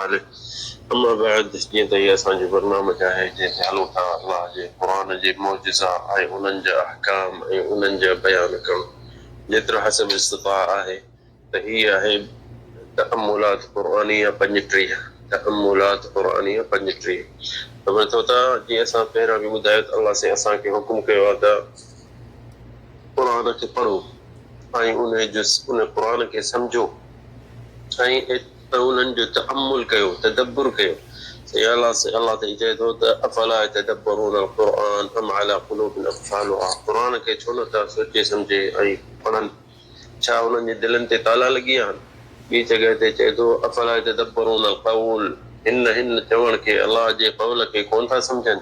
عليه. أما بعد جين تي أسان جو برنامج ہے جين حلو تا الله جي قرآن جي معجزة أي انن جا أحكام أي انن جا بيان كم جتر حسب استطاعة ہے تهي ہے تأملات قرآنية پنجترية تأملات قرآنية پنجترية. خبر تو تا جي أسان پہرا بھی بدايت الله سے أسان کے حکم کے وادا قرآن کے پڑھو ऐं उन क़ुर खे सम्झो ऐं उन्हनि जो तअम्मुल कयो तदब्बुर कयो. अलाह ते चए थो त अफला यतदब्बरून القرآن अम अला क़ुलूबिन अक़फ़ालुहा. क़ुर खे छो नथा सोचे सम्झे ऐं पढ़नि, छा उन्हनि जे दिलनि ते ताला लॻी विया आहिनि. ॿी जॻह ते चए थो अफला यतदब्बरून القول. हिन चवण खे अलाह जे क़ौल खे कोन था सम्झनि.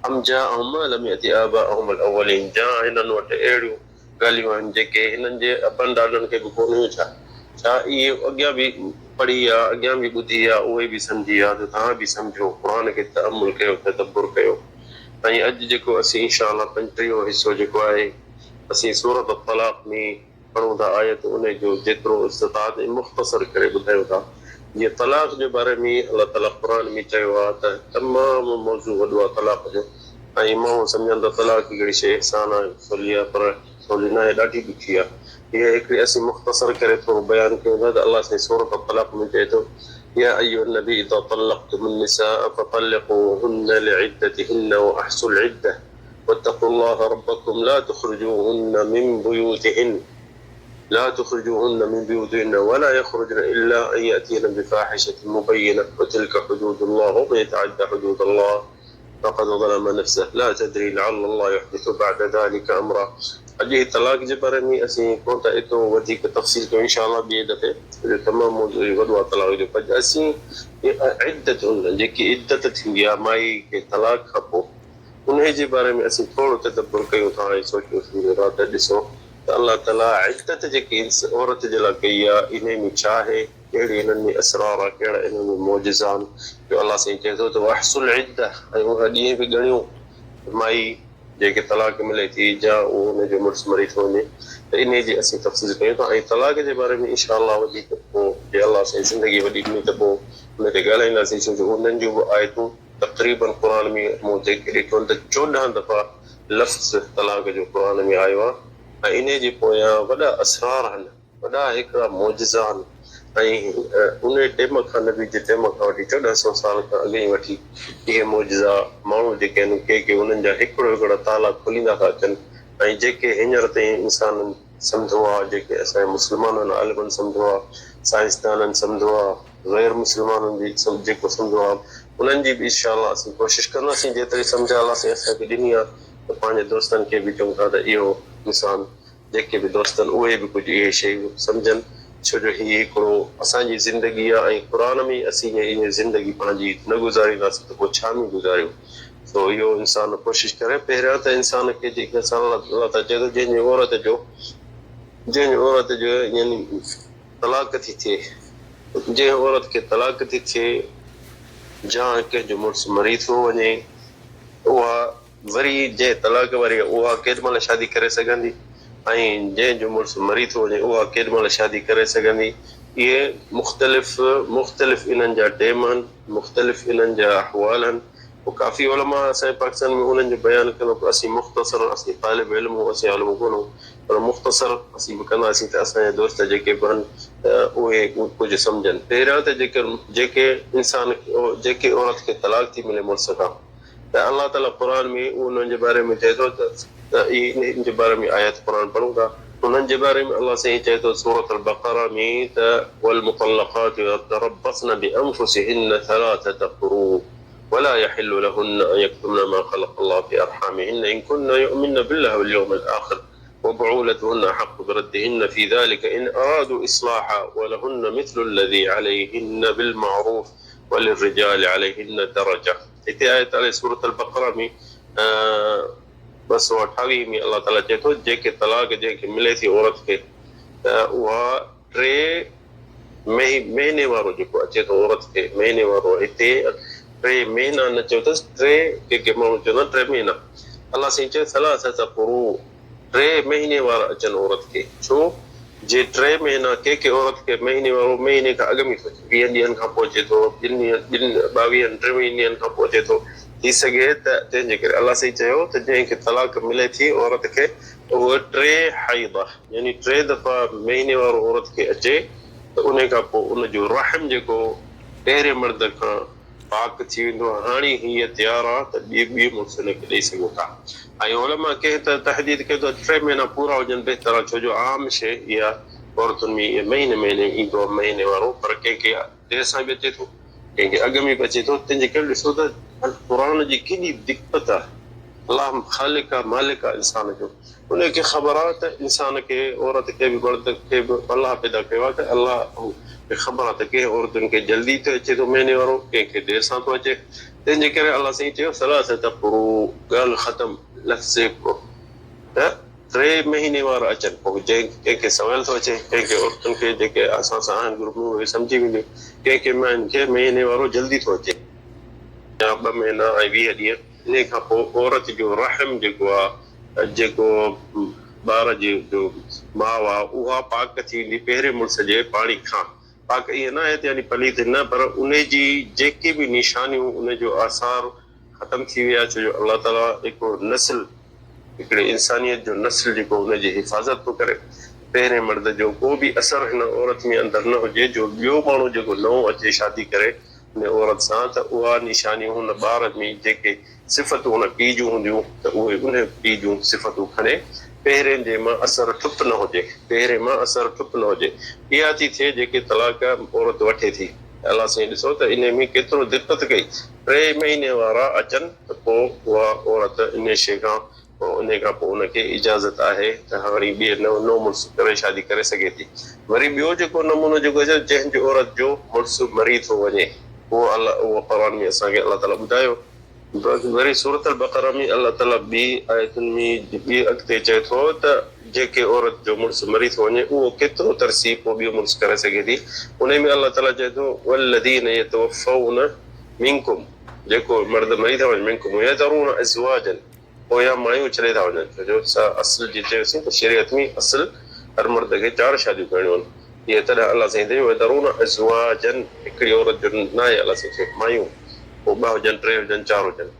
अम जाअहुम मा लम यअति आबाअहुम الأولين. जा हिननि वटि अहिड़ियूं ॻाल्हियूं आहिनि जेके हिननि जे अबनि ॾाॾनि खे बि कोन हुयूं. छा इहे अॻियां बि पढ़ी आहे, अॻियां बि ॿुधी आहे, उहे बि सम्झी आहे. त तव्हां बि सम्झो, क़ुर खे तअम्मुल कयो तदब्बुर कयो. ऐं अॼु जेको असीं इंशा अल्लाह 35 हिसो जेको आहे असीं सूरत तलाक़ में पढ़ूं था आयत, उन जो जेतिरो इस्तिताअत मुख़्तसर करे ॿुधायूं था. जीअं तलाक़ जे बारे में अलाह ताला क़ुर में चयो आहे त तमामु मौज़ू वॾो आहे तलाक़ जो. ऐं माण्हू सम्झनि था तलाक़ कहिड़ी शइ आसान आहे, सवली आहे, पर सवली न आहे, ॾाढी ॾुखी आहे. हीअ हिकिड़ी असीं मुख़्तसर करे थोरो बयानु कयूं था त अलाह साईं सूरत तलाक़ में चए थो या अय्युहन नबी इज़ा तल्लक़्तुमुन निसाअ फतल्लिक़ूहुन्न लिइद्दतिहिन्न वअहsul इद्दह वत्तक़ुल्लाह रब्बकुम ला तुख़रिजूहुन्न मिन बुयूतिहिन्न वला यख़रुजन इल्ला अन यअतीन बिफ़ाहिशतिन मुबय्यनह वतिल्क हुदूदुल्लाह वमन यतअद्द हुदूदल्लाह फ़क़द ज़लम नफ़्सह ला तदरी लअल्ल अल्लाह युहदिथु बअद ज़ालिका अमरा. अॼु तलाक़ जे बारे में असीं कोन था एतिरो वधीक तफ़सील कयूं, इंशा अल्लाह ॿिए दफ़े. तमामु वॾो आहे तलाक़ जो. पर असीं इद्दत जेकी इद्दत थींदी आहे माई खे तलाक़ खां पोइ, उन जे बारे में असीं थोरो तदब्बुर कयूं था ऐं सोचियो राति ॾिसो त अलाह ताला इद्दत जेकी औरत जे लाइ कई आहे इन में छा आहे, कहिड़ी इन्हनि में असरार आहे, कहिड़ा इन्हनि में मौजिज़ा आहिनि. जो अलाह साईं चए थो त वअहsul इद्दह ऐं उहा ॾींहं बि ॻणियूं माई जेके तलाक़ मिले थी या उहो हुनजो मुड़ुसु मरी थो वञे. त इन जी असीं तफ़सील कयूं था. ऐं तलाक़ जे बारे में इंशा अल्लाह वधीक पोइ जे अलाह साईं ज़िंदगी वॾी ॾिनी त पोइ हुन ते ॻाल्हाईंदासीं. छो जो उन्हनि जूं बि आयतूं तक़रीबन क़ुर में मूं जेके ॾिठो त 14 दफ़ा लफ़्ज़ तलाक़ जो क़ुर में आयो आहे. ऐं इन जे पोयां वॾा असरार आहिनि, वॾा हिकिड़ा मौजिज़ा आहिनि. ऐं उन टाइम खां नबी जे टाइम खां वठी 1400 साल खां अॻे वठी इहे मौजिज़ा माण्हू जेके आहिनि के उन्हनि जा हिकिड़ा ताला खोलींदा था अचनि. ऐं जेके हींअर ताईं इंसाननि सम्झो आहे, जेके असांजे मुस्लमाननि आलिमनि सम्झो आहे, साइंसदाननि सम्झो आहे, ग़ैर मुस्लमाननि बि जेको सम्झो आहे, उन्हनि जी बि इंशा अल्लाह असीं कोशिशि कंदासीं जेतिरी सम्झ अलाह साईं असांखे ॾिनी आहे. त पंहिंजे दोस्तनि खे बि चऊं था त इहो इंसानु जेके बि दोस्त आहिनि उहे बि कुझु इहे शयूं सम्झनि. छो जो हीअ हिकिड़ो असांजी ज़िंदगी आहे ऐं क़ुर में असीं हीअ ज़िंदगी पंहिंजी न गुज़ारींदासीं त पोइ छा में गुज़ारियूं. तो इहो इंसान कोशिशि करे. पहिरियां त इंसान खे जेके असां अलाह ताला चए थो जंहिंजी औरत जो यानी तलाक़ थी थिए, जंहिं औरत खे तलाक़ थी थिए या कंहिंजो मुड़ुसु मरी थो वञे, उहा वरी जंहिं तलाक़ वारी उहा केॾीमहिल शादी करे सघंदी ऐं जंहिंजो मुड़ुसु मरी थो वञे उहा केॾीमहिल शादी करे सघंदी. इहे मुख़्तलिफ़ इन्हनि जा टेम आहिनि, मुख़्तलिफ़ इन्हनि जा अहवाल आहिनि. पोइ काफ़ी उलमा असांजे पाकिस्तान में उन्हनि जो बयानु कंदो. असीं मुख़्तसर असीं तालिब इल्म असीं आलिम कोन्हूं, पर मुख़्तसर असीं बि कंदासीं त असांजा दोस्त जेके बि आहिनि त उहे कुझु सम्झनि. पहिरियां त जेके इंसान जेके औरत खे तलाक़ थी मिले मुड़ुस खां, त अलाह ताला क़ुर में उन्हनि जे बारे में चए थो त इन जे बारे में आयत क़ुर पढ़ूं था. उन्हनि जे बारे में अलाह साईं चए थो सूरत अल-बक़रा में त वल-मुतल्लक़ातु यतरब्बस्न बिअन्फुसिहिन्न थलाथत क़ुरू वला यहिल्लु लहुन्न अन यक्तुमन मा ख़लक़ अल्लाह फी अरहामिहिन्न इन कुन्न यु'मिनन बिल्लाहि वल यawmil आखिर وبعولتهن أحق بردهن في ذلك إن أرادوا إصلاحا ولهن مثل الذي عليهن بالمعروف وللرجال عليهن درجة. हिते आयत आहे सूरत अल-बक़रा में 228 में अलाह ताला चए थो जेके तलाक़ जंहिंखे मिले थी औरत खे त उहा 3 महीने वारो जेको अचे थो औरत खे महीने वारो, हिते 3 महीना न चयो अथसि, 3 के माण्हू चवंदा 3 महीना. अलाह साईं चए सलासत क़ुरू 3 महीने वारा अचनि औरत खे. छो जे 3 महीना के औरत के महीने वारो महीने खां अॻु में थो अचे, 20 ॾींहंनि खां पोइ अचे थो, 22 23 ॾींहंनि खां पोइ अचे थो, थी सघे त तंहिंजे करे अलाह साईं चयो त जंहिंखे तलाक मिले थी औरत खे उहो 3 हाइद यानी 3 दफ़ा महीने वारो औरत खे अचे त उन खां पोइ उनजो रहम जेको पहिरें मर्द खां पाक थी वेंदो आहे। हाणे हीअ तयारु आहे त ॿी मुड़ुस हुनखे ॾेई सघो था। ऐं उलमा कंहिं त तहदीद कयो त 3 महीना पूरा हुजनि बहितर आहे, छो जो आम शइ इहा औरतुनि में इहा महीने महीने ईंदो आहे महीने वारो, पर कंहिंखे देरि सां बि अचे थो, कंहिंखे अॻु में बि अचे थो। तंहिंजे करे ॾिसो त क़ुर जी केॾी दिक़त आहे। अलाह ख़ालिक आहे, मालिक आहे इंसान जो, उनखे ख़बर आहे त इंसान खे औरत खे बि मर्द खे बि अलाह पैदा कयो आहे त अलाह खे ख़बर आहे त कंहिं औरतुनि खे जल्दी थो अचे थो महीने वारो, कंहिंखे देरि सां थो अचे। तंहिंजे करे अलाह साईं चयो सलासत क़ुरू, ॻाल्हि ख़तमु, लफ़्ज़ त 3 महीने वारा अचनि। पोइ कंहिंखे सवल थो अचे, कंहिंखे औरतुनि खे जेके असां सां आहिनि ग्रुप में उहे सम्झी वेंदियूं, कंहिंखे मायुनि खे महीने वारो जल्दी थो अचे या 2 महीना ऐं 20 ॾींहं। इन खां पोइ औरत जो रहम जेको आहे, जेको ॿार जो माउ आहे, उहा पाक थी वेंदी पहिरें मुड़ुस जे पाणी खां। पाक ईअं न आहे त यानी पलीत न, पर उन जी जेके बि निशानियूं उनजो आसार ख़तमु थी विया, छो जो अलाह ताला हिकिड़ो नस्ल, हिकिड़े इंसानियत जो नस्ल जेको हुनजी हिफ़ाज़त थो करे। पहिरें मर्द जो को बि असर हिन औरत में अंदरि न हुजे, जो ॿियो माण्हू जेको नओं अचे शादी करे हुन औरत सां, त उहा निशानियूं हुन ॿार में जेके सिफ़तूं हुन पीउ जूं हूंदियूं त उहे उन पीउ जूं सिफ़तूं खणे पहिरें जे मां असर ठुप न हुजे, पहिरें मां असर ठुप न हुजे। इहा थी थिए जेके तलाक औरत वठे थी। अलाह साईं ॾिसो त इन में केतिरो दिक़त कई, 3 महीने वारा अचनि त पोइ उहा औरत इन शइ खां उन खां पोइ उनखे इजाज़त आहे त हाणे ॿिए नओं मुड़ुस करे शादी करे सघे थी। वरी ॿियो जेको नमूनो जेको आहे, जंहिंजी औरत जो मुड़ुस मरी थो वञे, उहो क़ुर में असांखे अलाह ताला ॿुधायो। वरी सूरत अल-बक़रा में अलाह ताला ॿी आयतुनि में ॿी अॻिते चए थो त जेके औरत जो मुड़ुस मरी थो वञे उहो केतिरो तरसी पोइ ॿियो मुड़ुस करे सघे थी। उन में अलाह ताला चए थो वल्लज़ीन यतवफ़ौन मिनकुम, जेको मर्द मरी था वञनि, मिनकुम यज़रून अज़वाजन, पोयां मायूं छॾे था वञनि। छो जो असुल जी चयोसीं त शरीयत में असुल हर मर्द खे 4 शादियूं करणियूं आहिनि। इहे तॾहिं अलाह साईं चयो यज़रून अज़वाजन, हिकिड़ी औरत जो न आहे अलाह साईं चयो मायूं, पोइ 2 हुजनि 3 हुजनि 4 हुजनि।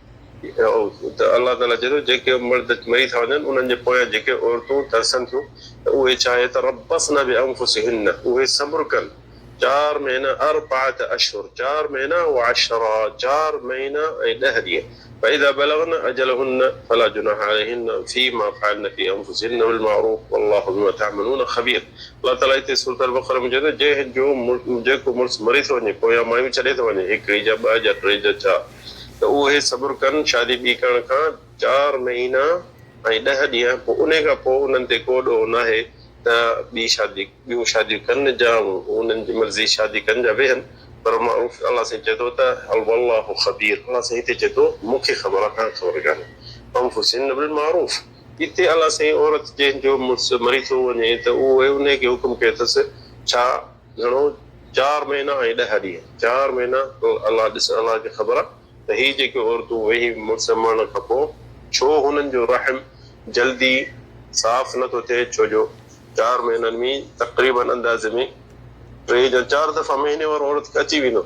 त अलाह ताला चए थो जेके मर्द मरी था वञनि उन्हनि जे पोयां जेके औरतूं तरसनि थियूं त उहे छा तरबस्न बिअंफुसिहिन्न, उहे सब्र कनि 4 महीना, अर्बअत अशहुर, 4 महीना व अशरा, 4 महीना ऐं 10 ॾींहं। فإذا बलगन अजलहुन्न फला जुनाह अलैहिन्न फीमा फअलन फी अंफुसिहिन्न बिलमारूफ वल्लाहु बिमा तअमलून खबीर। अल्लाह ताला हिते सूरत अल-बक़रा में चए थो जेको मुड़ुस मरी थो वञे, पोयां मायूं छॾे थो वञे, 1 जा 2 जा 3 जा 4, त उहे सब्र कनि शादी ॿी करण खां 4 महीना ऐं 10 ॾींहं। पोइ उन खां पोइ उन्हनि ते को ॾोह न आहे त ॿियूं शादियूं कनि जा उन्हनि जी मर्ज़ी शादी कनि जा वेहनि, पर मारूफ अलाह साईं चए थो त वल्लाहु खबीर, अलाह साईं हिते चए थो मूंखे ख़बर आहे, तव्हां ख़बर कान्हे। अंफुसिहिन्न बिलमारूफ, हिते अलाह साईं औरत जंहिंजो मुड़ुस मरी थो वञे त उहे उनखे हुकुम कयो अथसि छा घणो 4 महीना ऐं 10 ॾींहं, 4 महीना। अलाह खे ख़बर आहे त ही जेके औरतूं वेही मुड़ुस मरण खां पोइ छो हुननि जो रहम जल्दी साफ़ नथो थिए, छो जो 4 महीननि में तक़रीबन अंदाज़े में 3 या 4 दफ़ा महीने वारो औरत खे अची वेंदो।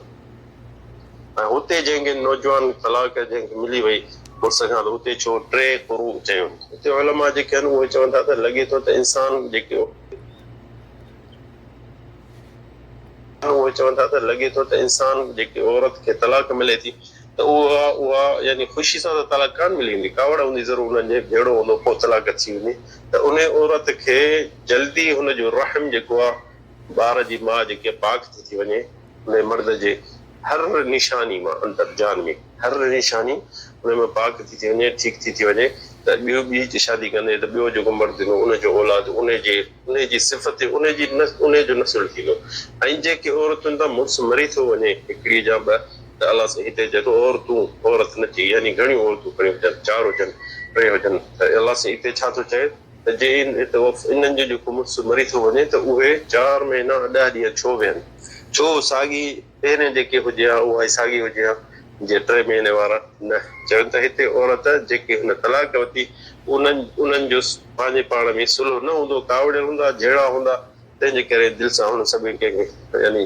ऐं हुते जंहिंखे नौजवान तलाक जंहिंखे मिली वई मुड़ुस खां, त हुते छो 3 कुरू चयो। हिते उलमा जेके आहिनि उहे चवनि था त लॻे थो त इंसान जेके उहे चवनि था त लॻे थो त इंसान जेके औरत खे तलाक मिले थी त उहा यानी ख़ुशी सां त तलाक कान मिली वेंदी, कावड़ हूंदी ज़रूरु उन्हनि जे भेड़ो हूंदो, पोइ तलाक अची वेंदी। त उन औरत खे जल्दी हुनजो रहम जेको आहे, ॿार जी माउ जेके पाक थी वञे, उन मर्द जे हर निशानी मां अंदरि जान में हर निशानी उन में पाक थी वञे, ठीकु थी वञे, त ॿी शादी कंदे त ॿियो जेको मर्द ईंदो उनजो औलाद उनजी सिफ़त उनजो नस्ल थींदो। ऐं जेके औरतुनि तां मुड़ुस मरी थो वञे 1 या 2, त अलाह साईं हिते चए थो औरत न चई, यानी घणियूं औरतूं खणी हुजनि, 4 हुजनि 3 हुजनि। त अलाह साईं हिते छा थो चए त जे इन्हनि जो जेको मुड़ुस मरी थो वञे त उहे 4 महीना 10 ॾींहं छो वेहनि, छो साॻी पहिरें जेके हुजे हा उहा ई साॻी हुजे हा, जे 3 महीने वारा न। चवनि त हिते औरत जेके हुन तलाक वरिती उन्हनि जो पंहिंजे पाण में सुलह न हूंदो, कावड़ हूंदा, जहिड़ा हूंदा, तंहिंजे करे दिलि सां हुन सभिनी खे यानी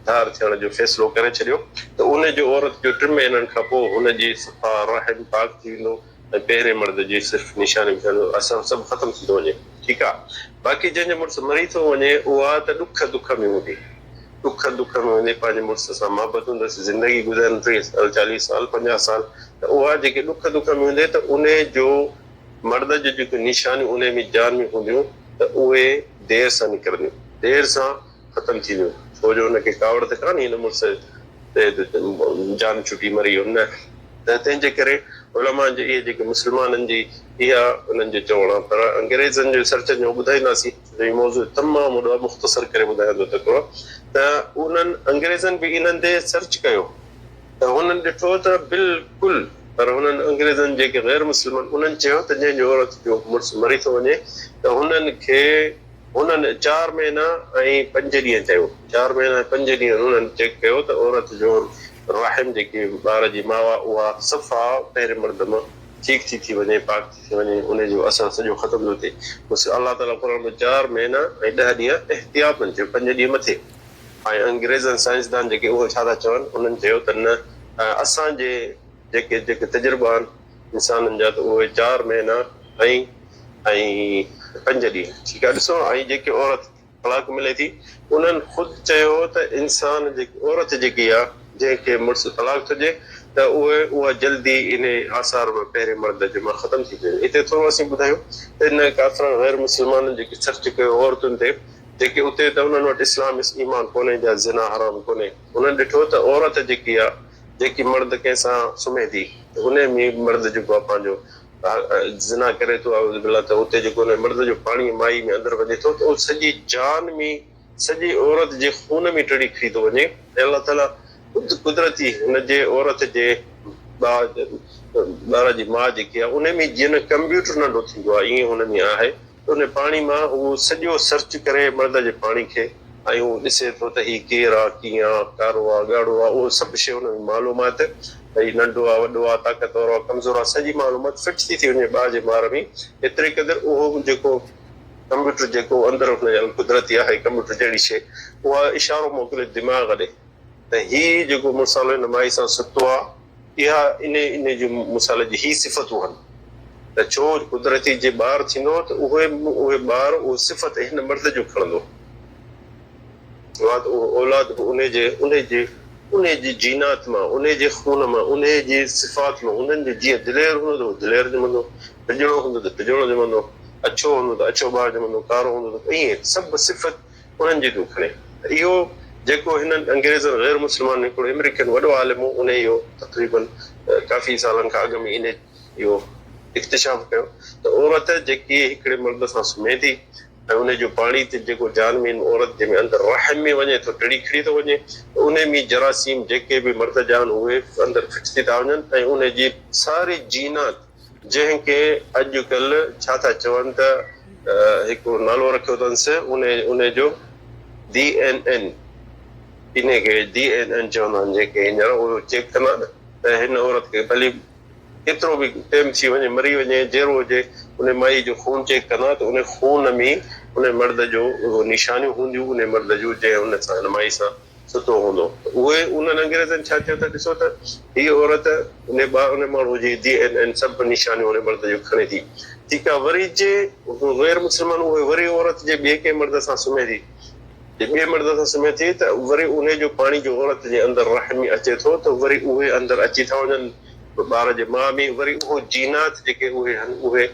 धार थियण जो फ़ैसिलो करे छॾियो त उन जो औरत जो 3 महीननि खां पोइ हुनजी सफ़ा रहम पाक थी वेंदो ऐं पहिरें मर्द जी सिर्फ़ु निशानी असर सभु ख़तमु थी थो वञे। ठीकु आहे। बाक़ी जंहिंजो मुड़ुसु मरी थो वञे उहा त ॾुख में हूंदी, ॾुख में वञे पंहिंजे मुड़ुस सां मोहबत हूंदसि, ज़िंदगी गुज़ारनि 30 साल 40 साल 50 साल, त उहा जेके ॾुख में हूंदे त उन जो मर्द जो जेके निशानियूं उन में जान में हूंदियूं त उहे देरि सां निकिरंदियूं, देरि सां ख़तमु थींदियूं, छो जो हुनखे कावड़ त कान्हे हिन मुड़ुस जान छुटी मरी वियो न। त तंहिंजे करे उलमा जे इहे जेके मुस्लमाननि जी इहा उन्हनि जो चवणु आहे। पर अंग्रेज़नि जो सर्च जो ॿुधाईंदासीं, मौज़ू तमामु मुख़्तसर करे ॿुधाईंदो तकिड़ो त उन्हनि अंग्रेज़नि बि इन्हनि ते सर्च कयो त हुननि ॾिठो त बिल्कुलु, पर हुननि अंग्रेज़नि जेके ग़ैर मुस्लमान उन्हनि चयो त जंहिंजो औरत जो मुड़ुसु मरी थो वञे त हुननि खे हुननि 4 महीना ऐं 5 ॾींहं चयो, 4 महीना ऐं 5 ॾींहं हुननि चेक कयो त औरत जो राहिम जेकी ॿार जी माउ आहे उहा सफ़ा पहिरें मर्द मां ठीकु थी वञे, पाक थी वञे, उनजो असर सॼो ख़तमु थो थिए। अलाह ताला क़ुर में 4 महीना ऐं 10 ॾींहं एहतियातनि चयो, 5 ॾींहं मथे। ऐं अंग्रेज़नि साइंसदान जेके उहे छा था चवनि, उन्हनि चयो त न असांजे जेके तजुर्बा आहिनि इंसाननि जा त उहे 4 महीना ऐं 5 ॾींहं। ठीकु आहे। ॾिसो, ऐं जेके औरत तलाक मिले थी उन्हनि ख़ुदि चयो त इंसान जेकी औरत जेकी आहे जंहिंखे मुड़ुसु तलाक थिए त उहा जल्दी इन आसार में पहिरें मर्द जे मां ख़तमु थी वञे। हिते थोरो असीं ॿुधायूं त इन काफ़िर ग़ैर मुस्लमाननि जेके सर्च कयो औरतुनि ते, जेके उते त उन्हनि वटि इस्लाम ईमान कोन्हे, जा ज़िना हराम कोन्हे, उन्हनि ॾिठो त औरत जेकी आहे जेकी मर्द कंहिंसां सुम्हे थी त उन में मर्द जेको आहे पंहिंजो ज़िना करे थो त उते जेको मर्द जो पाणी माई में अंदरि वञे थो त उहो सॼी जान में सॼी औरत जे खून में टिड़ी खी थो वञे। ऐं अलाह ताला कुदरती हुनजे औरत जे ॿार जी माउ जेकी आहे उन में जीअं कंप्यूटर नंढो थींदो आहे ईअं हुन में आहे, उन पाणी मां उहो सॼो सर्च करे मर्द जे पाणी खे ऐं उहो ॾिसे थो त हीउ केरु आहे, कीअं आहे, कारो आहे, ॻाढ़ो आहे, उहो सभु शइ हुन में मालूमात, भई नंढो आहे, वॾो आहे, ताक़तवर आहे, कमज़ोर आहे, सॼी मालूमात फिट थी वञे ॿार जे ॿार में। एतिरे क़दुरु उहो जेको कंप्यूटर जेको अंदरि हुन कुदरती आहे कंप्यूटर जहिड़ी शइ, उहा इशारो मोकिले दिमाग़ ॾे त हीउ जेको मुसालो हिन माई सां सुतो आहे, इहा इन जी मुसाले जी ही सिफ़तूं आहिनि। त छो कुदरती जे ॿार थींदो त उहे ॿार उहो सिफ़त हिन मर्द जो खणंदो, औलाद उन जी जीनात मां, उन जे खून मां, उन जी सिफ़ात मां, उन्हनि जो जीअं दिलेर हूंदो त दिलेर ॼमंदो, टिजड़ो हूंदो त टिजड़ो ॼमंदो, अछो हूंदो त अछो ॿार ॼमंदो, कारो हूंदो त ईअं सभु सिफ़त उन्हनि जी थो खणे। इहो जेको हिननि अंग्रेज़नि ग़ैर मुस्लमान हिकिड़ो अमेरिकन वॾो आलिम हो, उन इहो तक़रीबन काफ़ी सालनि खां अॻु में इहो इख्तिशाफ कयो त औरत जेकी हिकिड़े मर्द सां सुम्हे थी ऐं उनजो पाणी ते जेको जानवीन औरत जंहिंमें अंदरि रहम में वञे थो, टिड़ी खिड़ी थो वञे, उन में जरासीम जेके बि मर्द जा आहिनि उहे अंदरि फिट थी था वञनि ऐं उन जी सारी जीनात, जंहिंखे अॼुकल्ह छा था चवनि त हिकिड़ो नालो रखियो अथसि उन जो DNN, इनखे DNN चवंदा आहिनि, जेके हींअर उहो चेक कंदा त हिन औरत खे भली केतिरो बि टाइम थी वञे, मरी वञे, जहिड़ो हुजे, उन माई जो खून चेक कंदा त उन खून में उन मर्द जो निशानियूं हूंदियूं, उन मर्द जूं जंहिं उन सां हिन माई सां सुतो हूंदो। उहे उन्हनि अंग्रेज़नि छा चयो त ॾिसो त हीअ औरत उन माण्हू जी DNN सभु निशानियूं उन मर्द जूं खणे थी। ठीकु आहे। वरी जे ग़ैर मुस्लमान उहे वरी औरत जे ॿिए कंहिं मर्द सां सुम्हे थी, ॿिए मर्द सां सुम्हे थी त वरी उन जो पाणी जो औरत जे अंदरि रहम में अचे थो त वरी उहे अंदरि अची था वञनि ॿार जे माउ में, वरी उहो जीनात जेके उहे आहिनि उहे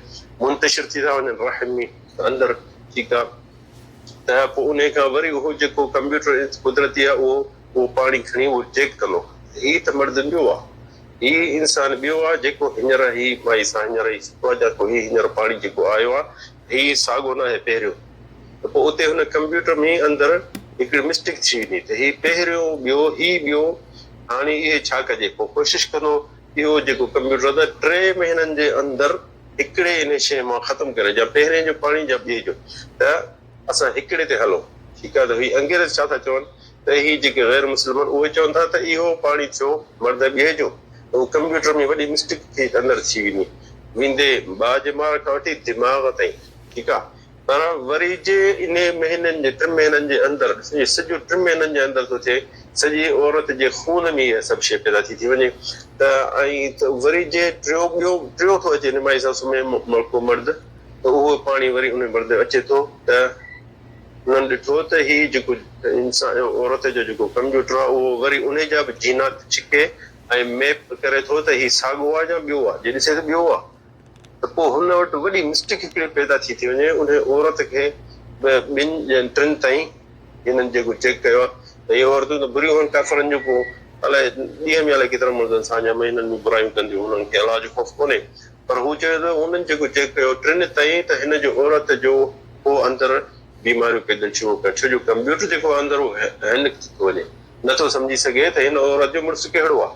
मुंतशिर थी था वञनि रहम में अंदरि। ठीकु आहे। त पोइ उन खां वरी उहो जेको कंप्यूटर कुदरती आहे उहो पाणी खणी उहो चेक कंदो। हीउ त मर्द ॿियो आहे, हीउ इंसान ॿियो आहे जेको हींअर ही माई सां हींअर पाणी जेको आयो आहे, हीउ साॻियो न आहे पहिरियों। त पोइ उते हुन कंप्यूटर में अंदरि हिकिड़ी मिस्टेक थी वेंदी त हीउ पहिरियों ॿियो ही ॿियो, हाणे इहे छा कजे, पोइ कोशिशि कंदो इहो जेको कंप्यूटर त 3 महीननि जे अंदरि हिकिड़े इन शइ मां ख़तमु करे, या पहिरें जो पाणी या ॿिए जो, त असां हिकिड़े ते हलो। ठीकु आहे। त हीउ अंग्रेज़ छा था चवनि त हीउ जेके ग़ैर मुस्लमान उहे चवनि था त इहो पाणी थियो मर्द ॿिए जो, त उहो कंप्यूटर में वॾी मिस्टेक थी अंदरि थी वेंदी, वेंदे ॿार जे माउ खां वठी दिमाग़ ताईं। ठीकु आहे। पर वरी जे इन महीननि जे 3 महीननि जे अंदरि सॼो 3 महीननि जे अंदरि थो थिए सॼी औरत जे खून में इहा सभु शइ पैदा थी वञे त ऐं वरी जे टियों थो अचे निमाई सां सुम्हे को मर्द त उहो पाणी वरी उन मर्द अचे थो त उन्हनि ॾिठो त हीउ जेको इंसान औरत जो जेको कंप्यूटर आहे उहो वरी उन जा बि जीनात छिके ऐं मैप करे थो त हीउ साॻियो आहे या ॿियो आहे जे ॾिसे त ॿियो आहे त पोइ हुन वटि वॾी मिस्टेक हिकिड़ी पैदा थी वञे उन औरत खे 2-3 ताईं हिननि जेको चेक कयो आहे त इहे औरतूं त बुरियूं आहिनि काफ़रनि जो पोइ अलाए ॾींहं में अलाए केतिरा मुर्द असांजा महीननि में बुरायूं कंदियूं हुननि खे अलाह जो ख़ौफ़ कोन्हे पर हू चयो त हुननि जेको चेक कयो 3 ताईं त हिन जो औरत जो पोइ अंदरि बीमारियूं पैदा शुरू कनि छो जो कंप्यूटर जेको अंदरि हैंग थो वञे नथो सम्झी सघे त हिन औरत जो मुड़ुसु कहिड़ो आहे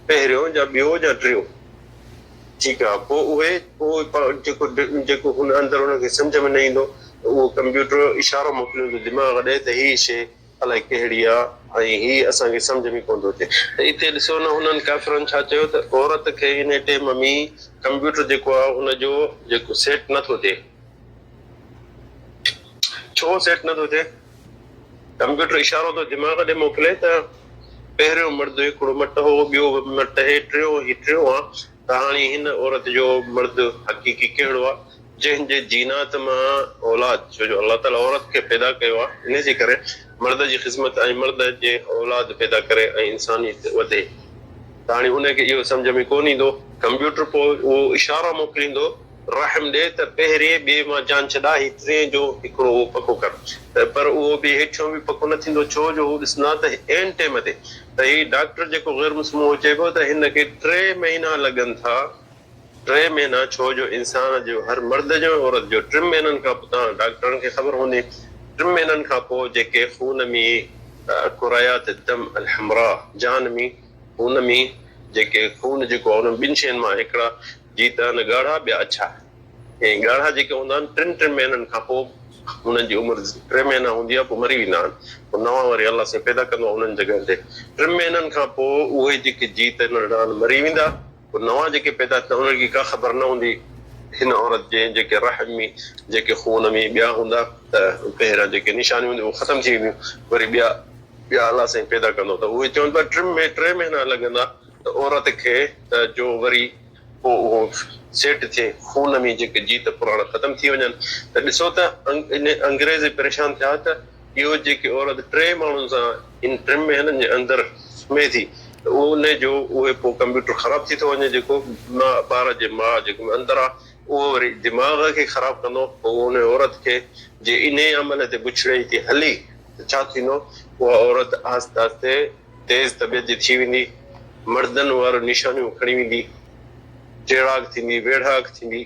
पहिरियों या ॿियो या टियों ठीकु आहे पोइ जेको हुन अंदरि हुनखे सम्झ में न ईंदो उहो कंप्यूटर इशारो मोकिलींदो दिमाग़ ॾे त हीअ शइ अलाए कहिड़ी आहे ऐं हीअ असांखे सम्झ में कोन थो अचे त हिते ॾिसो न हुननि काफ़िरनि छा चयो त औरत खे इन टाइम में कंप्यूटर जेको आहे हुनजो जेको सेट नथो थिए छो सेट नथो थिए कंप्यूटर इशारो थो दिमाग़ ॾे मोकिले त पहिरियों मर्द हिकिड़ो मट हो ॿियो मट हे टियों आहे त हाणे हिन औरत जो मर्द हक़ीक़ी कहिड़ो आहे जंहिंजे जीनात मां औलाद छो जो अलाह ताला औरत खे पैदा कयो आहे इन जे करे मर्द जी ख़िदमत ऐं मर्द जे औलाद पैदा करे ऐं इंसानियत वधे त हाणे उनखे इहो सम्झ में कोन ईंदो कंप्यूटर पोइ उहो इशारो मोकिलींदो रहम ॾे त पहिरीं ॿिए मां जान छॾा ही 3 जो हिकिड़ो उहो पको कर त पर उहो बि हेठियों बि पको न थींदो छो जो हू ॾिसंदा त एन टाइम ते त हीउ डॉक्टर जेको ग़ैर मुस्लिम उहो चए पियो त हिनखे 3 महीना लॻनि था 3 महीना छो जो इंसान जो हर मर्द जो औरत जो 3 महीननि खां पोइ तव्हां डॉक्टरनि खे ख़बर हूंदी 3 महीननि खां पोइ जेके खून में कुरायात दम अलहमरा जान में खून में जेके खून जेको आहे हुन 2 शयुनि मां हिकिड़ा जी त न ॻाढ़ा ॿिया अछा ऐं ॻाढ़ा जेके हूंदा आहिनि 3 महीननि खां पोइ हुननि जी उमिरि 3 महीना हूंदी आहे पोइ मरी वेंदा आहिनि पोइ नवां वरी अलाह सां पैदा कंदो आहे हुननि जॻहियुनि ते 3 महीननि खां पोइ उहे जेके जीत नंढा मरी वेंदा पोइ नवां जेके पैदा थींदा उन्हनि खे का ख़बर न हूंदी हिन औरत जे जेके रहम में जेके खून में ॿिया हूंदा त पहिरियां जेके निशानियूं हूंदियूं उहे ख़तमु थी वेंदियूं वरी ॿिया अलाह सां पैदा कंदो त उहे चवनि पिया 3 महीना लॻंदा त औरत खे त जो वरी पोइ उहो सेट थिए खून में जेके जीत पुराणा ख़तमु थी वञनि त ॾिसो त इन अंग्रेज़ परेशान थिया त इहो जेके औरत 3 माण्हुनि सां इन 3 महीननि जे अंदरि सुम्हे थी त उन जो उहे पोइ कंप्यूटर ख़राबु थी थो वञे जेको ॿार जे माउ जेको अंदरि आहे उहो वरी दिमाग़ खे ख़राबु कंदो पोइ उन औरत खे जे इन अमल ते बुछड़े थी हली त छा थींदो उहा औरत आहिस्ते आहिस्ते तेज़ तबियत जी थी वेंदी मर्दनि वारो निशानियूं खणी वेंदी चेड़ाक थींदी वेढ़ाक थींदी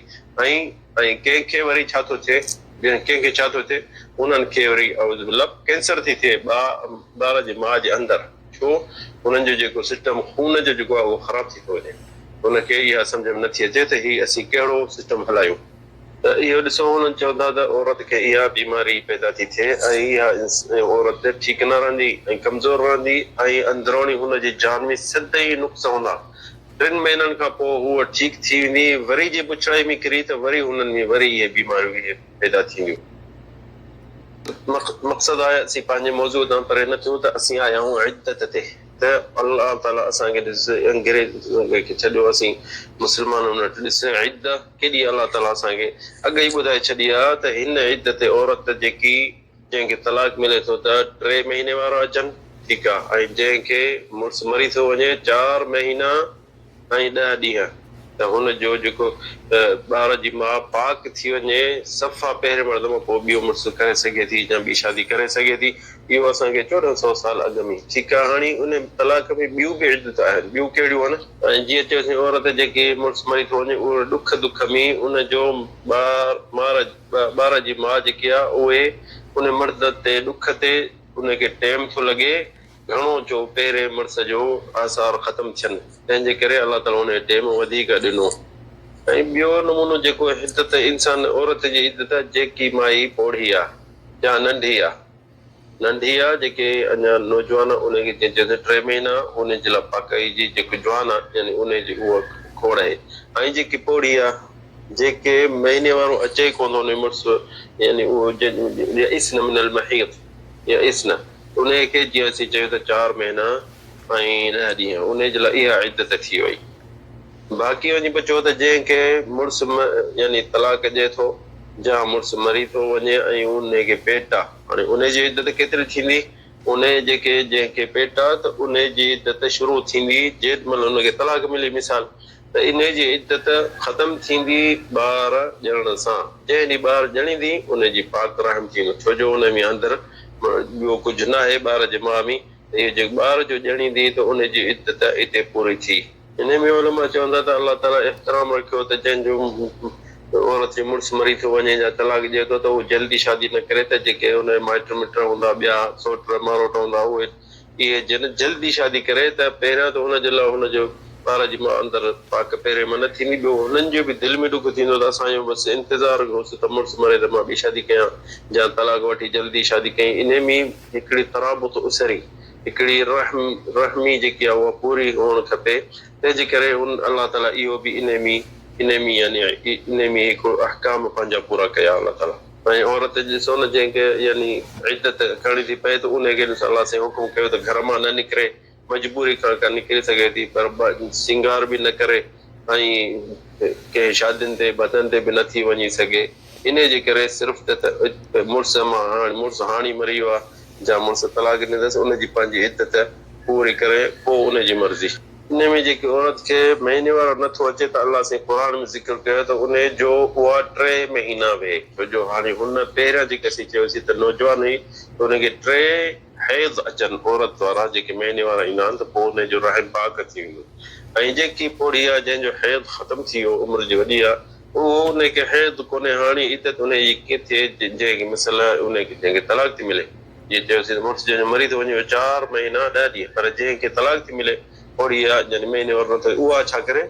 ऐं कंहिंखे वरी छा थो थिए कंहिंखे छा थो थिए उन्हनि खे वरी कैंसर थी थिए ॿार जे माउ जे अंदरि छो हुननि जो जेको सिस्टम खून जो जेको आहे उहो ख़राबु थी थो वञे हुनखे इहा सम्झ में नथी अचे त हीउ असीं कहिड़ो सिस्टम हलायूं त इहो ॾिसो हुननि चवंदा त औरत खे इहा बीमारी पैदा थी थिए ऐं इहा औरत ठीकु न रहंदी ऐं कमज़ोर रहंदी ऐं अंदरूनी हुनजी जान में सदाईं नुक़्स हूंदा 3 महीननि खां पोइ हूअ ठीकु थी वेंदी वरी जे पुछड़ाई में किरी त वरी हुननि में वरी इहे बीमारियूं इहे पैदा थींदियूं मक़सदु आहे असीं पंहिंजे मौज़ूअ तां परे न थियूं त असीं आया आहियूं इद्दत ते त अलाह ताला असांखे ॾिस अंग्रेज़ खे छॾियो असीं मुस्लमाननि वटि ॾिस इद्दत केॾी अलाह ताला असांखे अॻु ई ॿुधाए छॾी आहे त हिन इद्दत औरत जेकी जंहिंखे तलाक मिले थो त 3 महीने वारा अचनि ठीकु आहे ऐं जंहिंखे मुड़ुसु मरी थो वञे 4 महीना ऐं 10 ॾींहं त हुनजो जेको ॿार जी माउ पाक थी वञे सफ़ा पहिरें मर्दमा पोइ ॿियो मुड़ुसु करे सघे थी या ॿी शादी करे सघे थी इहो असांखे 1400 साल अॻु में ठीकु आहे हाणे उन तलाक में ॿियूं बि इद्दत आहिनि ॿियूं कहिड़ियूं आहिनि ऐं जीअं चयोसीं औरत जेके मुड़ुसु मरी थो वञे उहो दुख में उनजो ॿार जी माउ जेकी आहे उहे उन मर्द ते ॾुख ते उनखे टाइम थो लॻे घणो जो पहिरें मुड़ुस जो आसार ख़तमु थियनि तंहिंजे करे अलाह ताला हुन टाइम वधीक ॾिनो ऐं ॿियो नमूनो जेको इद्दत इंसान औरत जी इद्दत जेकी माई पोढ़ी आहे या नंढी आहे जेके अञा नौजवान उनखे 3 महीना उनजे लाइ पाकाई जी जेको जवान आहे यानी उनजी उहा खोड़ आहे ऐं जेकी पोढ़ी आहे जेके महीने वारो अचे कोन थो उन मुड़ुस यानी उहो इसन मिनल महीद या इसन उन खे जीअं असीं चयूं त 4 महीना ऐं 10 ॾींहं उन जे लाइ इहा इद्दत थी वई। बाक़ी वञी बचो त जंहिंखे मुड़ुस यानी तलाक ॾिए थो या मुड़ुस मरी थो वञे ऐं उन खे पेट आहे, हाणे उन जी इद्दत केतिरी थींदी? उन जंहिंखे पेट आहे त उन जी इद्दत शुरू थींदी जेॾीमहिल उनखे तलाक मिली मिसाल त इन जी इद्दत ख़तम थींदी ॿार ॼणण सां। जंहिं ॾींहुं ॿार ॼणींदी उन जी पाक रहम थींदो, छो जो उन में अंदरि ॿियो कुझु न आहे ॿार जे माउ में। इहो जेको ॿार जो ॼणींदी त उन जी इद्दत हिते पूरी थी। इन में उलमा चवंदा त अलाह ताला इख़्तिराम रखियो त जंहिंजो औरत जो मुड़ुस मरी थो वञे या तलाक ॾिए थो त उहो जल्दी शादी न करे, त जेके हुन माइट मिट हूंदा ॿिया सौट मारोट हूंदा उहे इहे जन जल्दी शादी करे त पहिरियां त हुनजे लाइ हुनजो ॿार जी माउ अंदरि पाक पहिरें मन थींदी। ॿियो हुननि जो बि दिलि में ॾुख थींदो त असांजो बसि इंतज़ारु घुरियोसि त मुड़ुस मरे त मां ॿी शादी कयां या तलाक वठी जल्दी शादी कई। इन में हिकिड़ी तराबुत उसरी हिकिड़ी रहमी जेकी आहे उहा पूरी हुअणु खपे। तंहिंजे करे अलाह ताला इहो बि इन में यानी इन में हिकिड़ो अहकाम पंहिंजा पूरा कया अलाह ताला। ऐं औरत ॾिसो न जंहिंखे यानी इद्दत करणी थी पए त उनखे अलाह सां हुकुम कयो त घर मां न निकिरे, मजबूरी खां निकिरी सघे थी पर सिंगार बि न करे ऐं कंहिं शादियुनि ते बदन ते बि नथी वञी सघे। इन जे करे सिर्फ़ु त मुड़ुस हाणे मरी वियो आहे या मुड़ुस तलाक ॾींदसि उनजी पंहिंजी इद्दत पूरी करे पोइ उनजी मर्ज़ी। इन में जेकी औरत खे महीने वारो नथो अचे त अलाह साईं क़ुर में ज़िक्र कयो त उन जो उहा 3 महीना वेहे, छो जो हाणे हुन पहिरियां जेके असीं चयोसीं त नौजवान हुई त हुनखे 3 हैज़ अचनि औरत वारा जेके महीने वारा ईंदा आहिनि त पोइ हुनजो रहम पाक थी वेंदो। ऐं जेकी पोड़ी आहे जंहिंजो हैज़ ख़तम थी वियो उमिरि जी वॾी आहे उहो उनखे हैज़ कोन्हे, हाणे इद्दत उनजी किथे जंहिंखे मिसल उनखे जंहिंखे तलाक थी मिले जीअं चयोसीं मुड़ुस जंहिंजो मरी थो वञे 4 महीना 10 ॾींहं, पर जंहिंखे तलाक थी मिले पोड़ी आहे जंहिं महीने वारो नथो उहा छा करे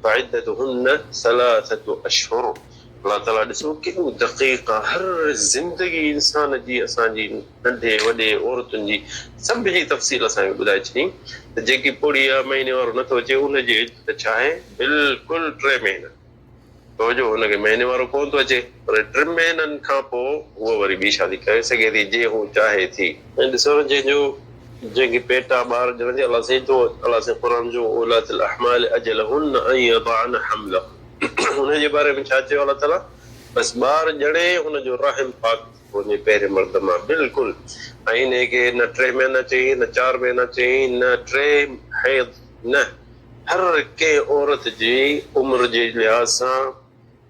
फ़इद्दतुहुन्न सलासतु अशहुर। अलाह ताला ॾिसो केॾो दक़ीक़ आहे, हर ज़िंदगी इंसान जी असांजी नंढे वॾे औरतुनि जी सभ जी तफ़सील असांखे ॿुधाए छॾी त जेकी पोड़ी आहे महीने वारो नथो अचे उनजी इद्दत छा आहे? बिल्कुलु 3 महीना। छो जो हुनखे महीने वारो कोन थो अचे पर 3 महीननि खां पोइ उहो वरी ॿी शादी करे सघे थी जे हू चाहे थी। ऐं ॾिसो जंहिंखे पेट आहे ॿार ॼणंदी अलाह साईं क़ुर जो उलातुल अहमाल अजलहुन्न अन यदअन हमलहुन हुनजे बारे में छा चयो अलाह ताला? बसि ॿार ॼणे हुनजो रहम पाक वञे पहिरें मर्द मां बिल्कुलु। ऐं इनखे न 3 महीना चई न 4 महीना चई न 3 हैज़ न, हर कंहिं औरत जी उमिरि जे लिहाज़ सां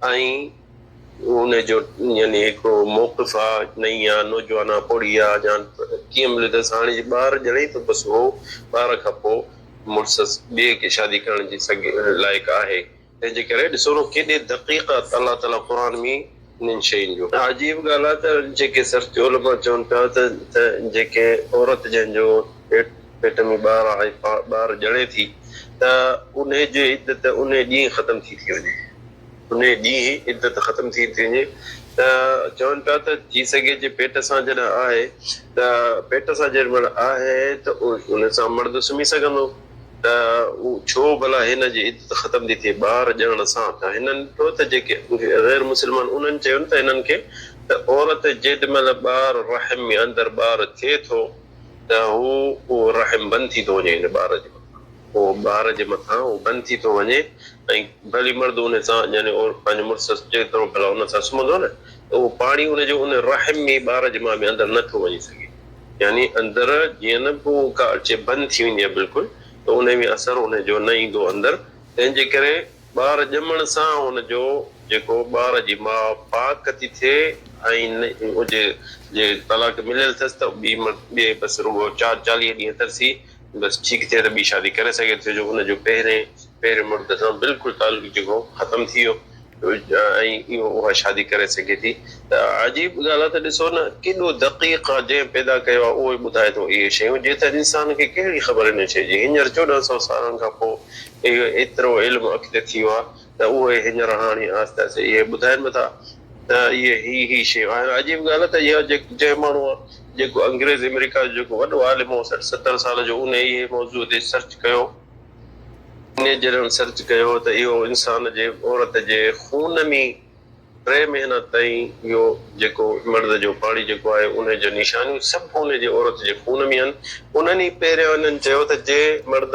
ऐं उनजो यानी हिकिड़ो मौक़िफ़ आहे नई आहे नौजवान आहे पोड़ी आहे या कीअं मिले अथसि हाणे जे ॿार ॼणे त बसि उहो ॿार खां पोइ मुड़ुस ॿिए खे शादी करण जी लाइक़ु आहे। तंहिंजे करे ॾिसो न केॾे दक़ीक़ अलाह ताला क़ुर में इन्हनि शयुनि जो। अजीब ॻाल्हि आहे त जेके सर्च उलमा चवनि पिया त जेके औरत जंहिंजो पेट में ॿार आहे ॿार ॼणे थी त उन जी इद्दत उन ॾींहुं ख़तम थी वञे, उन ॾींहुं इद्दत ख़तम थी वञे त चवनि पिया त थी सघे जे पेट सां जॾहिं आहे त पेट सां जेॾी महिल आहे त उन सां मर्द सुम्ही सघंदो त छो भला हिन जी इद्दत ख़तम थी थिए ॿार ॼणण सां। त हिननि ॾिठो त जेके गैर मुस्लमान उन्हनि चयो त हिननि खे त औरत जेॾी महिल ॿार रहम में अंदरि ॿार थिए थो त उहो रहम बंदि थी थो वञे हिन ॿार जे मथां, उहो ॿार जे मथां उहो बंदि थी थो वञे ऐं भली मर्द उन सां यानी पंहिंजे मुड़ुस जेतिरो भला उन सां सुम्हंदो न त उहो पाणी उनजो उन रहम में ॿार जे मां में अंदरि नथो वञी सघे, यानी अंदरि जीअं न पोइ का अचे बंदि थी वेंदी आहे बिल्कुलु त उन में असरु उनजो न ईंदो अंदरि। तंहिंजे करे ॿार ॼमण सां हुनजो जेको ॿार जी माउ पाक थी थिए ऐं हुजे जे तलाक मिलियल अथसि त ॿिए बसि रुॻो 40 ॾींहं तरसी बसि ठीकु थिए त ॿी शादी करे सघे थो, जो हुनजो पहिरें मुर्द सां बिल्कुलु तालुक जेको ख़तम थी वियो ऐं इहो उहा शादी करे सघे थी। त अजीब ॻाल्हि आहे त ॾिसो न केॾो दक़ीक़ आहे जंहिं पैदा कयो आहे उहो ई ॿुधाए थो इहे शयूं, जे त इंसान खे कहिड़ी ख़बर हिन शइ जी। हींअर 1400 सालनि खां पोइ इहो एतिरो इल्मु अॻिते थी वियो आहे त उहे हींअर हाणे आहिस्ते आहिस्ते इहे ॿुधाइनि नथा त इहे ही शयूं आहिनि। अजीब ॻाल्हि आहे त इहा जंहिं माण्हू आहे जेको अंग्रेज़ अमेरिका जो जेको वॾो आलिम हो 60-70 साल जो उन इहे मौज़ूअ ते सर्च कयो इन जॾहिं सर्च कयो त इहो इंसान जे औरत जे खून में 3 महीना ताईं इहो जेको मर्द जो पाणी जेको आहे उन जो निशानियूं सभु हुन जे औरत जे खून में आहिनि। उन्हनि ई पहिरियों इन्हनि चयो त जे मर्द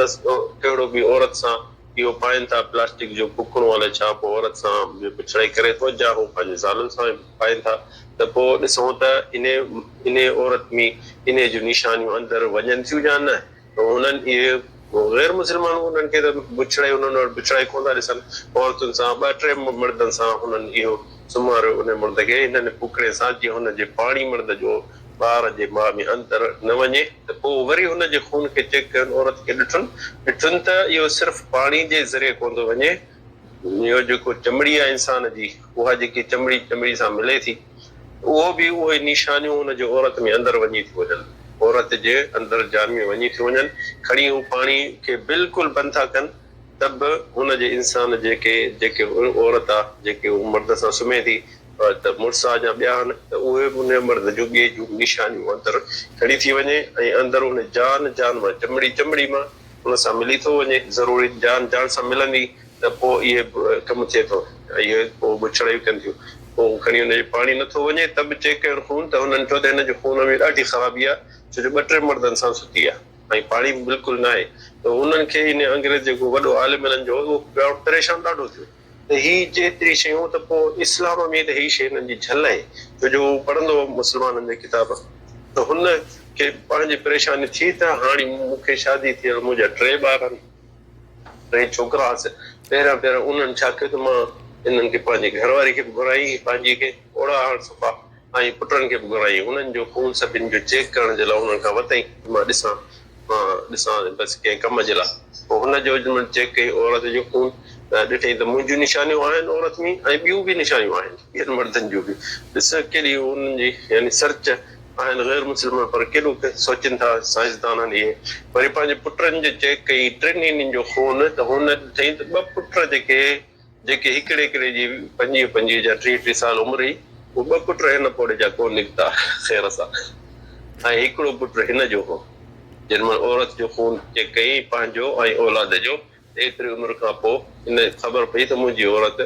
कहिड़ो बि औरत सां इहो पाइनि था प्लास्टिक जो कुकड़ो अलाए छा, पोइ औरत सां पिछड़ाई करे थो या हू पंहिंजे ज़ालुनि सां पाइनि था, त पोइ ॾिसूं त इन औरत में इन जूं निशानियूं अंदरि वञनि थियूं या न। त उन्हनि इहे गैर मुस्लमान उन्हनि खे त पिछड़ाई कोन था ॾिसनि औरतुनि सां, 2-3 मर्दनि सां उन्हनि इहो सुम्हारियो उन मर्द खे हिननि कुकड़े सां, जीअं हुनजे पाणी मर्द जो ॿार जे माउ में अंदरि न वञे। त पोइ वरी हुनजे खून खे चेक कनि, औरत खे ॾिठुनि त इहो सिर्फ़ु पाणी जे ज़रिए कोन थो वञे, इहो जेको चमड़ी आहे इंसान जी, उहा जेकी चमड़ी सां मिले थी, उहो बि उहे निशानियूं हुनजे औरत में अंदरि वञी थियूं वञनि, औरत जे अंदरि जान में वञी थियूं वञनि। खणी हू पाणी खे बिल्कुलु बंदि था कनि, त बि हुनजे इंसान जेके औरत आहे जेके मर्द सां सुम्हे थी, त मुड़ुस आहे या ॿिया आहिनि, त उहे बि उन मर्द जो ॿिए जूं निशानियूं अंदरि खणी थी वञे ऐं अंदरि उन जान मां चमड़ी मां उन सां मिली थो वञे। ज़रूरी जान सां मिलंदी त पोइ इहे कमु थिए थो, इहे पोइ बुछड़ायूं कनि थियूं। पोइ खणी हुनजो पाणी नथो वञे त बि चेक कनि खून, त हुननि चयो त हिन जो खून में ॾाढी ख़राबी आहे, छो जो 2-3 मर्दनि सां सुठी आहे ऐं पाणी बिल्कुलु न आहे। त उन्हनि खे इन अंग्रेज़ जेको वॾो आलिम इन्हनि जो उहो परेशान ॾाढो थियो त ही जेतिरी शयूं, त पोइ इस्लाम में त ही शइ हिननि जी झल आहे, छो जो हू पढ़ंदो मुस्लमाननि जे किताब, त हुन खे पंहिंजी परेशानी थी त हाणे मूंखे शादी थियल, मुंहिंजा 3 ॿार आहिनि, 3 छोकिरा हुआसीं। पहिरियों उन्हनि छा कयो त मां इन्हनि खे पंहिंजी घरवारी खे बि घुराई, पंहिंजी खे ओड़ा हाण सफ़ा, ऐं पुटनि खे बि घुराई। उन्हनि जो खून सभिनि जो चेक करण जे लाइ उन्हनि खां वरितई, मां ॾिसां बसि कंहिं कम जे लाइ। पोइ हुनजो चेक कई औरत जो खून, त ॾिठई त मुंहिंजियूं निशानियूं आहिनि औरत में ऐं ॿियूं बि निशानियूं आहिनि ॿियनि मर्दनि जूं बि। ॾिस केॾी उन्हनि जी यानी सर्च आहिनि गैर मुस्लमान, पर केॾो सोचनि था साइंसदान आहिनि इहे। वरी पंहिंजे पुटनि जो चेक कई 3 जो खून, त हुन ॾिठई त 2 पुट जेके हिकिड़े जी 25 या 30 साल उमिरि हुई, उहे 2 पुट हिन पोड़े जा कोन निकिता ख़ैर सां, ऐं हिकिड़ो पुट हिन जो हो। जंहिंमहिल औरत जो खून चेक कई पंहिंजो ऐं औलाद जो, एतिरी उमिरि खां पोइ इन ख़बर पई त मुंहिंजी औरत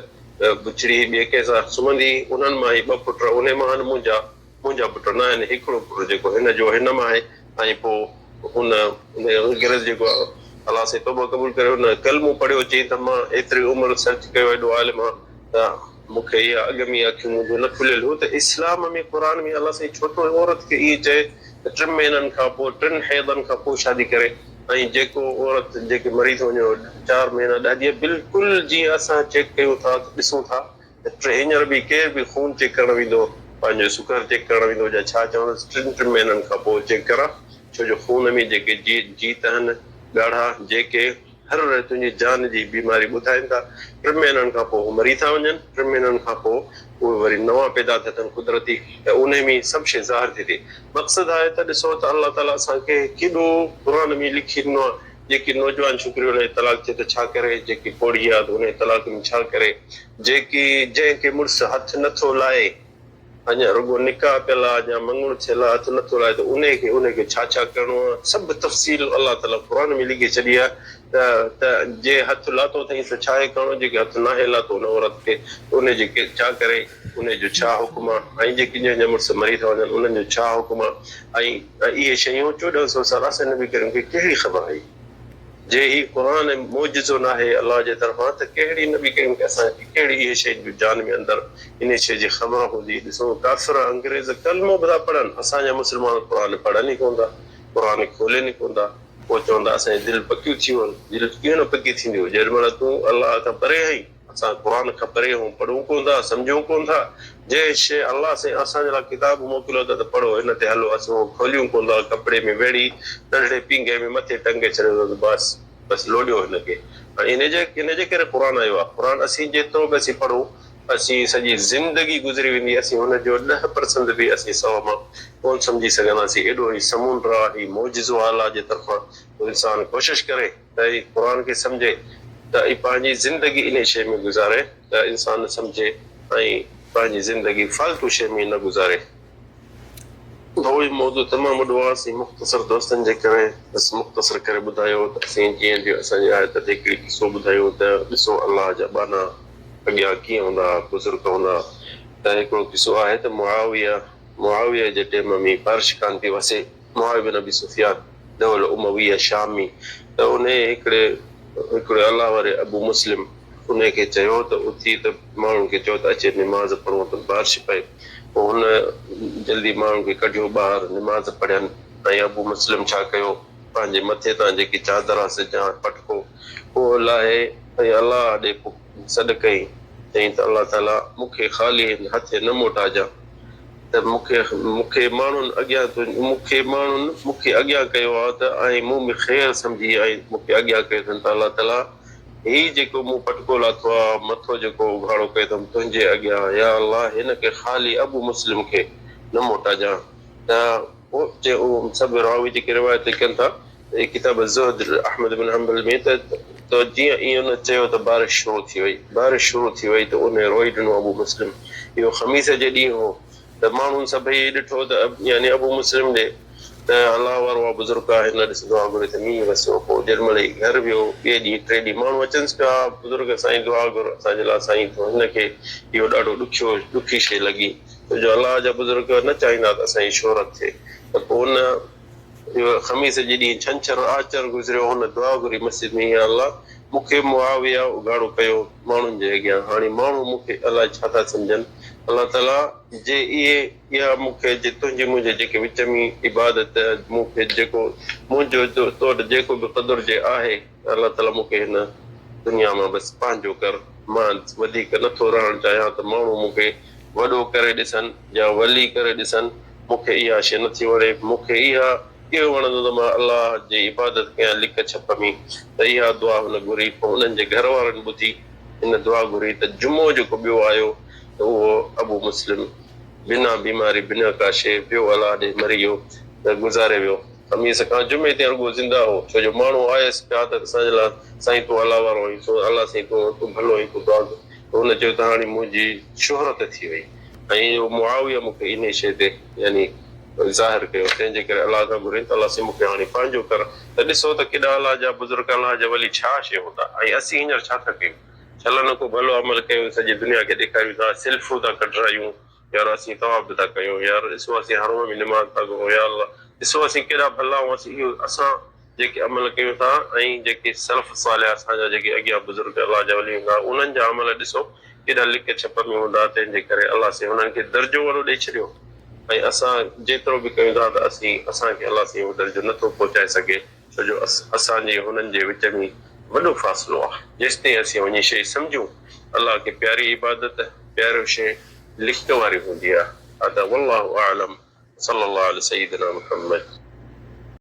बुछड़ी ॿिए कंहिंसां सुम्हंदी, उन्हनि मां ई 2 पुट उन मां आहिनि, मुंहिंजा पुट न आहिनि, हिकिड़ो पुट जेको हिन जो हिन मां आहे। ऐं पोइ हुन अंग्रेज़ जेको अलाह से तौबा क़बूल करे हुन कलमो पढ़ियो, चई त मां एतिरी उमिरि सर्च कयो एॾो आलिम आहे त मूंखे इहा अॻ में अखियूं मुंहिंजो न खुलियल हो त इस्लाम में क़ुर में अलाह साईं छो थो औरत खे इहे चए त 3 महीननि खां पोइ 3 हैदनि खां पोइ शादी करे, ऐं जेको औरत जेके मरी थो वञे 4 महीना 10 ॾींहं बिल्कुलु जीअं असां चेक कयूं था ॾिसूं था त हींअर बि केर बि खून चेक करणु वेंदो, पंहिंजो शुगर चेक करणु वेंदो या छा चवंदुसि 3 महीननि खां पोइ चेक करां, छो जो खून में जेके जीत आहिनि ॻाढ़ा जेके हर तुंहिंजी जान जी बीमारी ॿुधाइनि था, 3 महीननि खां पोइ मरी था वञनि, 3 महीननि खां पोइ उहे वरी नवां पैदा थिया अथनि कुदरती, त उन में सभु शइ ज़ाहिर थी थिए। मक़सदु आहे त ॾिसो त अलाह ताला असांखे केॾो क़ुर में लिखी ॾिनो आहे, जेकी नौजवान छोकिरियूं हुन तलाक थिए त छा करे, जेकी पोड़ी आहे त हुन तलाक में छा करे, जंहिंखे मुड़ुसु हथु नथो लाहे, अञा रुॻो निकाह पियल आहे या मङणो थियल आहे हथु नथो लाहे, त उनखे छा करिणो आहे, सभु तफ़सील अलाह ताला क़ुर में लिखी छॾी आहे। त जे हथु लाथो अथई त छा आहे करिणो, जेके हथु नाहे लाथो हुन औरत खे उनजे छा करे, उनजो छा हुकुम आहे, ऐं जेके जंहिंजा मुड़ुस मरी था वञनि उन्हनि जो छा हुकुम आहे। ऐं इहे शयूं 1400 साल असां नबी करीम खे कहिड़ी ख़बर हुई, जे ही क़ुर मौजिज़ो न आहे अलाह जे तरफ़ां, त कहिड़ी नबी करीम खे असांखे कहिड़ी इहे शइ जो जान में अंदरि इन शइ जी ख़बर हूंदी। ॾिसो काफ़िर अंग्रेज़ कलमो बि था पढ़नि, असांजा मुस्लमान क़ुर पढ़नि ई कोन था, क़ुर खोलनि ई कोन था, पोइ चवंदा असांजी दिलि पकियूं थी वञनि, दिलि कीअं न पकी थींदियूं, जेॾीमहिल तूं अलाह खां परे आहीं, असां क़ुर खां परे आहियूं, पढ़ूं कोन था, सम्झूं कोन था, जंहिं शइ अलाह साईं असांजे लाइ किताब मोकिलियो त पढ़ो, हिन ते हलो, असां खोलियूं कोन था, कपिड़े में वेड़ी नंढड़े पींगे में मथे टंगे छॾियो त बसि लोॾियो हिनखे। ऐं इनजे करे क़ुर आयो आहे। क़ुर असीं जेतिरो बि असीं पढ़ूं, असीं सॼी ज़िंदगी गुज़री वेंदी, असीं हुनजो 10% बि असीं 100 मां कोन सम्झी सघंदासीं। एॾो ई समुंड आहे, ही मौजिज़ो आहे अलाह जे तरफ़ां। इंसान कोशिशि करे त ही क़ुर खे सम्झे, त पंहिंजी ज़िंदगी इन शइ में गुज़ारे, त इंसान सम्झे ऐं पंहिंजी ज़िंदगी फालतू शइ में न गुज़ारे। वही मौजूद तमामु वॾो आहे। असीं मुख़्तसर दोस्तनि जे करे बसि मुख़्तसर करे ॿुधायो त असीं जीअं जो असांजे आयत ते हिकिड़ी किसो ॿुधायो त ॾिसो अलाह जा बाना अॻियां कीअं हूंदा, बुज़ुर्ग हूंदा। त हिकिड़ो किसो आहे त मुआविया जे टाइम में बारिश कान थी वसे। मुआविया बिन अबी सुफियान दौल उमविया शामी, त उन हिकिड़े अलाह वारे अबू मुस्लिम उन खे चयो त उथी त माण्हुनि खे चयो त अचे निमाज़ पढ़ूं त बारिश पए। पोइ हुन जल्दी माण्हुनि खे कढियो ॿाहिरि, निमाज़ पढ़ियनि। ऐं अबू मुस्लिम छा कयो, पंहिंजे मथे तां जेकी चादर आहे सिजां पटको उहो लाहे ऐं अलाह ॾे सॾु कई। चई त अलाह ताला मूंखे ख़ाली हथे न मोटाजां, त मूंखे माण्हुनि अॻियां कयो आहे त ऐं मूं में ख़ैरु सम्झी ऐं मूंखे अॻियां कयो अथनि। त अलाह ताला ही जेको मूं पटको लाथो आहे, मथो जेको उघाड़ो कयो अथमि तुंहिंजे अॻियां, या अलाह हिन खे ख़ाली अबू मुस्लिम खे न मोटाजां। त उहो सभु रावी जेके रिवायत कनि था किताब ज़ुहद अहमद बिन हंबल में त जीअं इहो न चयो त बारिश शुरू थी वई त उन रोई ॾिनो अबू मुस्लिम। इहो ख़मीस जे ॾींहुं हो त माण्हुनि सभई ॾिठो त यानी अबू मुस्लिम ॾे त अलाह वारो आहे, बुज़ुर्ग आहे, हिन ॾिस दुआ घुरे त मींहुं वसियो। पोइ जेॾीमहिल घर वियो ॿिए ॾींहुं टे ॾींहुं माण्हू अचनिसि पिया, बुज़ुर्ग साईं दुआ घुर असांजे लाइ साईं, हिनखे इहो ॾाढो ॾुखी शइ लॻी, जो अलाह जा बुज़ुर्ग न चाहींदा त असांजी शोहरत थिए। त पोइ हुन इहो ख़मीस जे ॾींहुं छंछरु आचर गुज़रियो, हुन दुआ घुरी मस्जिद में, या अलाह मूंखे मुआविया उघाड़ो कयो माण्हुनि जे अॻियां, हाणे माण्हू मूंखे अलाए छा था सम्झनि। अलाह ताला जे इहा मूंखे तुंहिंजे मुंहिंजे जेके विच में इबादत मूंखे जेको मुंहिंजो तो वटि जेको बि क़दुरु जे आहे, अलाह ताला मूंखे हिन दुनिया मां बसि पंहिंजो कर। मां वधीक नथो रहणु चाहियां त माण्हू मूंखे वॾो करे ॾिसनि या वली करे ॾिसनि, मूंखे इहा शइ नथी वणे। मूंखे इहो वणंदो त मां अलाह जी इबादत कयां लिक छप में। त इहा दुआ हुन घुरी। पोइ उन्हनि जे घर वारनि ॿुधी हिन दुआ घुरी त जुमो जेको ॿियो आयो त उहो अबू मुस्लिम बिना बीमारी बिना का शइ ॿियो अलाह ॾे मरी वियो, त गुज़ारे वियो। ख़मीस खां जुमे ते रुॻो ज़िंदा हो, छो जो माण्हू आयसि पिया त असांजे लाइ साईं तूं अलाह वारो आहीं, अलाह साईं तूं भलो आहीं, तूं दुआ। हुन चयो त हाणे मुंहिंजी शोहरत थी वई। ऐं इहो मुआविया मूंखे इन शइ ते यानी ज़ाहिर कयो, तंहिंजे करे अलाह खां घुरे त अलाह साईं मूंखे हाणे पंहिंजो कर। त ॾिसो त केॾा अलाह जा बुज़ुर्ग, अलाह जा वली छा शइ हूंदा। ऐं असीं हींअर छा था कयूं, छल न को भलो अमल कयूं, सॼी दुनिया खे ॾेखारियूं था, सिल्फूं था कढायूं, यार असीं तवाफ था कयूं, यार ॾिसो असीं हर में निमाज़ था कयूं, या अलाह ॾिसो असीं केॾा भला आहियूं। इहो असां जेके अमल कयूं था ऐं जेके सलफ़ सालिह असांजा जेके अॻियां बुज़ुर्ग अलाह जा वली हूंदा, उन्हनि जा अमल ॾिसो केॾा लिक छप में हूंदा। तंहिंजे करे अलाह साईं हुननि खे दर्जो वॾो ॾेई छॾियो। ऐं असां जेतिरो बि कयूं था त असांखे अलाह साईं उहो दर्जो नथो पहुचाए सघे, छो जो असांजे हुननि जे विच में वॾो फ़ासिलो आहे। जेसिताईं असीं वञी शइ सम्झूं अलाह खे प्यारी इबादत प्यारो शइ लिखत वारी हूंदी आहे। वल्लाहु आलम, सल्लल्लाहु अला सय्यिदिना मुहम्मद।